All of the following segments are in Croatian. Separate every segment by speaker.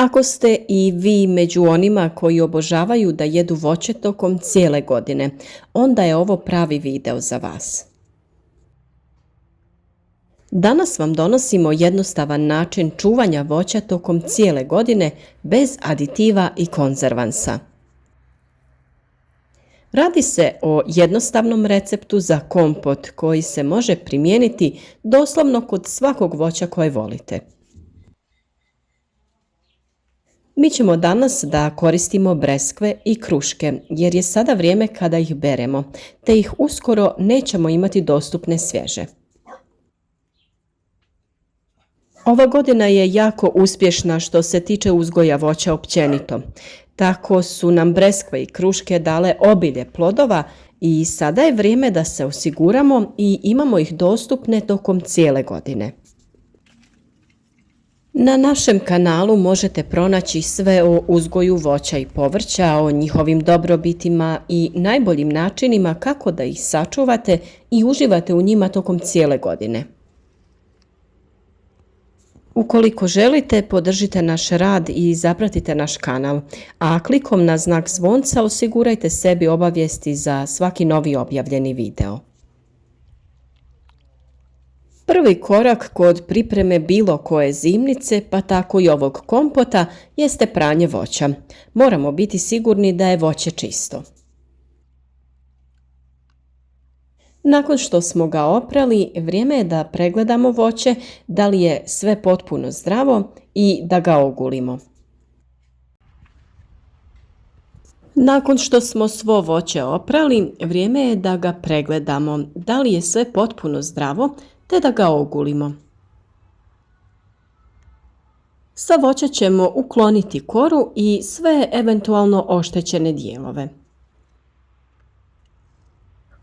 Speaker 1: Ako ste i vi među onima koji obožavaju da jedu voće tokom cijele godine, onda je ovo pravi video za vas. Danas vam donosimo jednostavan način čuvanja voća tokom cijele godine bez aditiva i konzervansa. Radi se o jednostavnom receptu za kompot koji se može primijeniti doslovno kod svakog voća koje volite. Mi ćemo danas da koristimo breskve i kruške jer je sada vrijeme kada ih beremo, te ih uskoro nećemo imati dostupne svježe. Ova godina je jako uspješna što se tiče uzgoja voća općenito. Tako su nam breskve i kruške dale obilje plodova i sada je vrijeme da se osiguramo i imamo ih dostupne tokom cijele godine. Na našem kanalu možete pronaći sve o uzgoju voća i povrća, o njihovim dobrobitima i najboljim načinima kako da ih sačuvate i uživate u njima tokom cijele godine. Ukoliko želite, podržite naš rad i zapratite naš kanal, a klikom na znak zvonca osigurajte sebi obavijesti za svaki novi objavljeni video. Prvi korak kod pripreme bilo koje zimnice, pa tako i ovog kompota, jeste pranje voća. Moramo biti sigurni da je voće čisto. Nakon što smo ga oprali, vrijeme je da pregledamo voće, da li je sve potpuno zdravo i da ga ogulimo. Nakon što smo svo voće oprali, vrijeme je da ga pregledamo, da li je sve potpuno zdravo, te da ga ogulimo. Sa voća ćemo ukloniti koru i sve eventualno oštećene dijelove.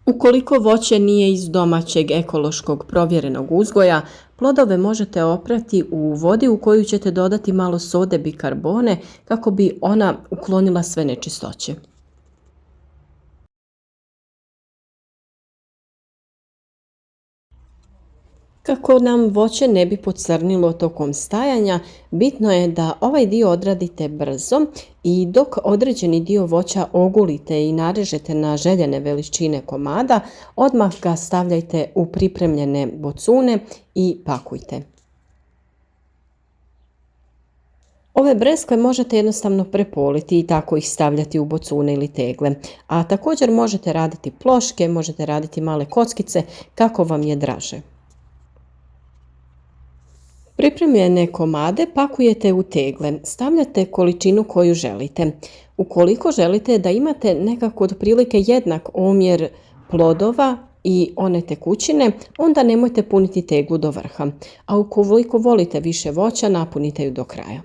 Speaker 1: Ukoliko voće nije iz domaćeg ekološkog provjerenog uzgoja, plodove možete oprati u vodi u koju ćete dodati malo sode bikarbone kako bi ona uklonila sve nečistoće. Kako nam voće ne bi pocrnilo tokom stajanja, bitno je da ovaj dio odradite brzo i dok određeni dio voća ogulite i narežete na željene veličine komada, odmah ga stavljajte u pripremljene bocune i pakujte. Ove breskve možete jednostavno prepoliti i tako ih stavljati u bocune ili tegle, a također možete raditi ploške, možete raditi male kockice, kako vam je draže. Pripremljene komade pakujete u tegle, stavljate količinu koju želite. Ukoliko želite da imate nekako otprilike jednak omjer plodova i one tekućine, onda nemojte puniti teglu do vrha, a ukoliko volite više voća, napunite ju do kraja.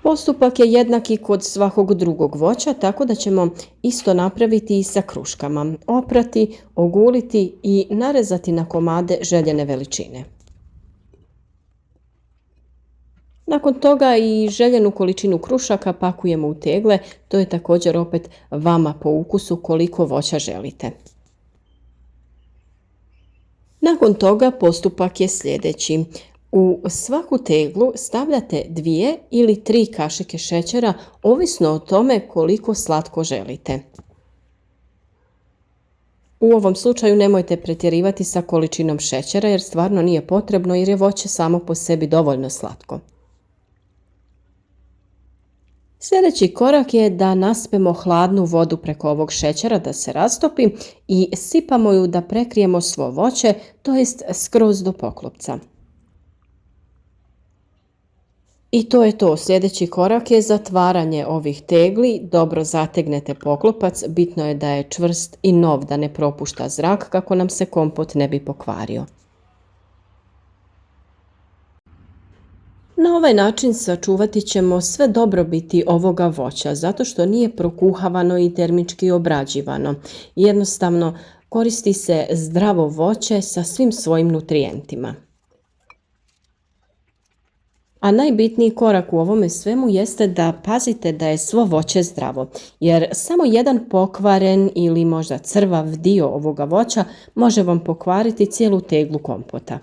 Speaker 1: Postupak je jednak i kod svakog drugog voća, tako da ćemo isto napraviti i sa kruškama. Oprati, oguliti i narezati na komade željene veličine. Nakon toga i željenu količinu krušaka pakujemo u tegle, to je također opet vama po ukusu koliko voća želite. Nakon toga postupak je sljedeći. U svaku teglu stavljate 2 ili 3 kašike šećera, ovisno o tome koliko slatko želite. U ovom slučaju nemojte pretjerivati sa količinom šećera jer stvarno nije potrebno jer je voće samo po sebi dovoljno slatko. Sljedeći korak je da naspemo hladnu vodu preko ovog šećera da se rastopi i sipamo ju da prekrijemo svo voće, to jest skroz do poklopca. I to je to. Sljedeći korak je zatvaranje ovih tegli. Dobro zategnete poklopac, bitno je da je čvrst i nov, da ne propušta zrak kako nam se kompot ne bi pokvario. Na ovaj način sačuvati ćemo sve dobrobiti ovoga voća zato što nije prokuhavano i termički obrađivano. Jednostavno koristi se zdravo voće sa svim svojim nutrijentima. A najbitniji korak u ovome svemu jeste da pazite da je svo voće zdravo, jer samo jedan pokvaren ili možda crvav dio ovoga voća može vam pokvariti cijelu teglu kompota.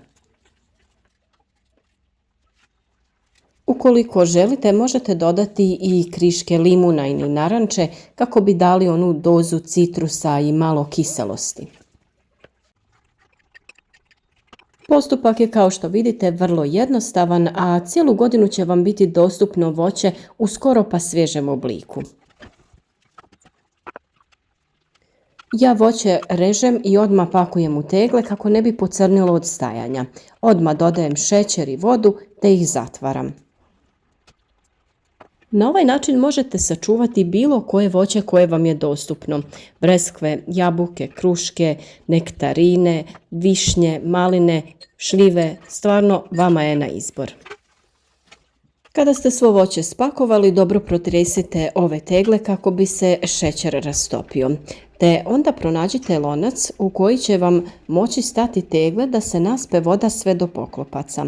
Speaker 1: Ukoliko želite, možete dodati i kriške limuna ili naranče kako bi dali onu dozu citrusa i malo kiselosti. Postupak je, kao što vidite, vrlo jednostavan, a cijelu godinu će vam biti dostupno voće u skoro pa svježem obliku. Ja voće režem i odmah pakujem u tegle kako ne bi pocrnilo od stajanja. Odmah dodajem šećer i vodu te ih zatvaram. Na ovaj način možete sačuvati bilo koje voće koje vam je dostupno. Breskve, jabuke, kruške, nektarine, višnje, maline, šljive, stvarno vama je na izbor. Kada ste svo voće spakovali, dobro protresite ove tegle kako bi se šećer rastopio. Te onda pronađite lonac u koji će vam moći stati tegle da se naspe voda sve do poklopaca.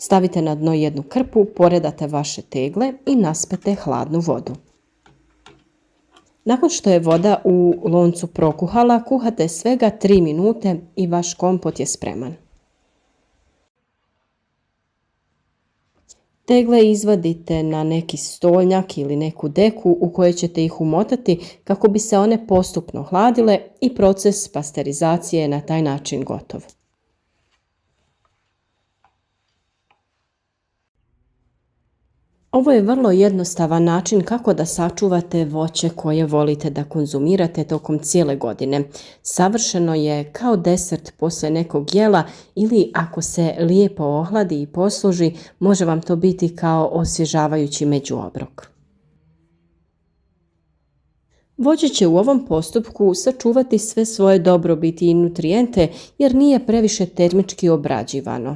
Speaker 1: Stavite na dno jednu krpu, poredate vaše tegle i naspete hladnu vodu. Nakon što je voda u loncu prokuhala, kuhate svega 3 minute i vaš kompot je spreman. Tegle izvadite na neki stolnjak ili neku deku u kojoj ćete ih umotati kako bi se one postupno hladile i proces pasterizacije je na taj način gotov. Ovo je vrlo jednostavan način kako da sačuvate voće koje volite da konzumirate tokom cijele godine. Savršeno je kao desert poslije nekog jela ili ako se lijepo ohladi i posluži, može vam to biti kao osvježavajući međuobrok. Voće će u ovom postupku sačuvati sve svoje dobrobiti i nutrijente jer nije previše termički obrađivano.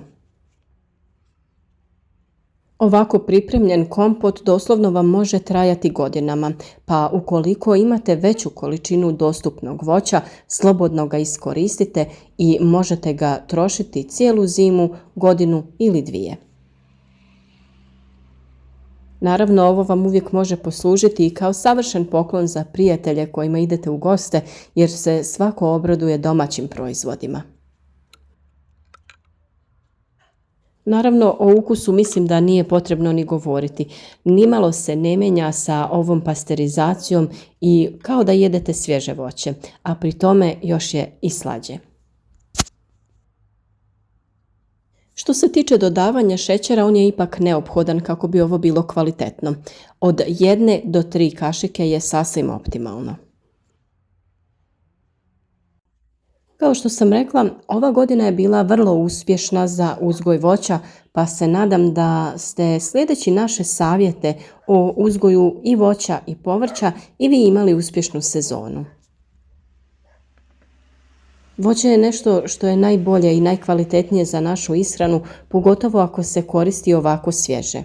Speaker 1: Ovako pripremljen kompot doslovno vam može trajati godinama, pa ukoliko imate veću količinu dostupnog voća, slobodno ga iskoristite i možete ga trošiti cijelu zimu, godinu ili 2. Naravno, ovo vam uvijek može poslužiti i kao savršen poklon za prijatelje kojima idete u goste, jer se svako obraduje domaćim proizvodima. Naravno, o ukusu mislim da nije potrebno ni govoriti. Nimalo se ne mijenja sa ovom pasterizacijom i kao da jedete svježe voće, a pri tome još je i slađe. Što se tiče dodavanja šećera, on je ipak neophodan kako bi ovo bilo kvalitetno. Od 1 do 3 kašike je sasvim optimalno. Kao što sam rekla, ova godina je bila vrlo uspješna za uzgoj voća, pa se nadam da ste sljedeći naše savjete o uzgoju i voća i povrća i vi imali uspješnu sezonu. Voće je nešto što je najbolje i najkvalitetnije za našu ishranu, pogotovo ako se koristi ovako svježe.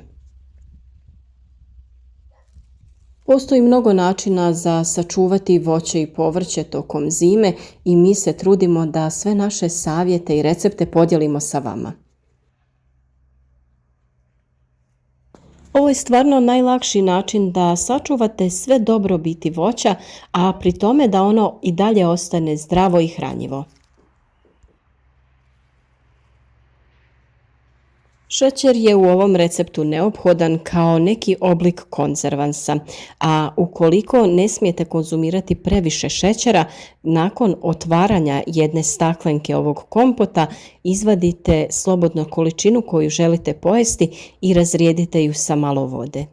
Speaker 1: Postoji mnogo načina za sačuvati voće i povrće tokom zime i mi se trudimo da sve naše savjete i recepte podijelimo sa vama. Ovo je stvarno najlakši način da sačuvate sve dobrobiti voća, a pri tome da ono i dalje ostane zdravo i hranjivo. Šećer je u ovom receptu neophodan kao neki oblik konzervansa, a ukoliko ne smijete konzumirati previše šećera, nakon otvaranja jedne staklenke ovog kompota izvadite slobodno količinu koju želite pojesti i razrijedite ju sa malo vode.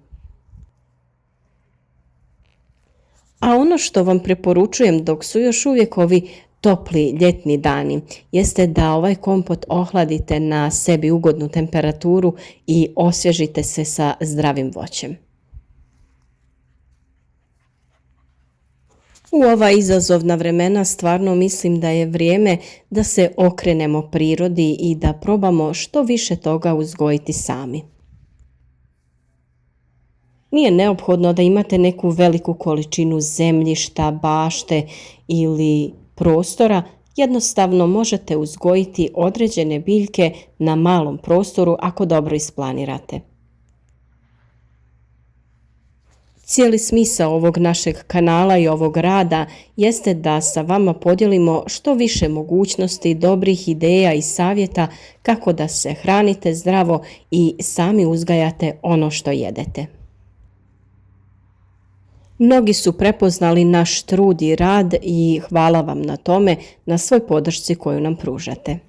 Speaker 1: A ono što vam preporučujem dok su još uvijek ovi topli ljetni dani jeste da ovaj kompot ohladite na sebi ugodnu temperaturu i osvježite se sa zdravim voćem. U ova izazovna vremena stvarno mislim da je vrijeme da se okrenemo prirodi i da probamo što više toga uzgojiti sami. Nije neophodno da imate neku veliku količinu zemljišta, bašte ili prostora, jednostavno možete uzgojiti određene biljke na malom prostoru ako dobro isplanirate. Cijeli smisao ovog našeg kanala i ovog rada jeste da sa vama podijelimo što više mogućnosti, dobrih ideja i savjeta kako da se hranite zdravo i sami uzgajate ono što jedete. Mnogi su prepoznali naš trud i rad i hvala vam na tome, na svoj podršci koju nam pružate.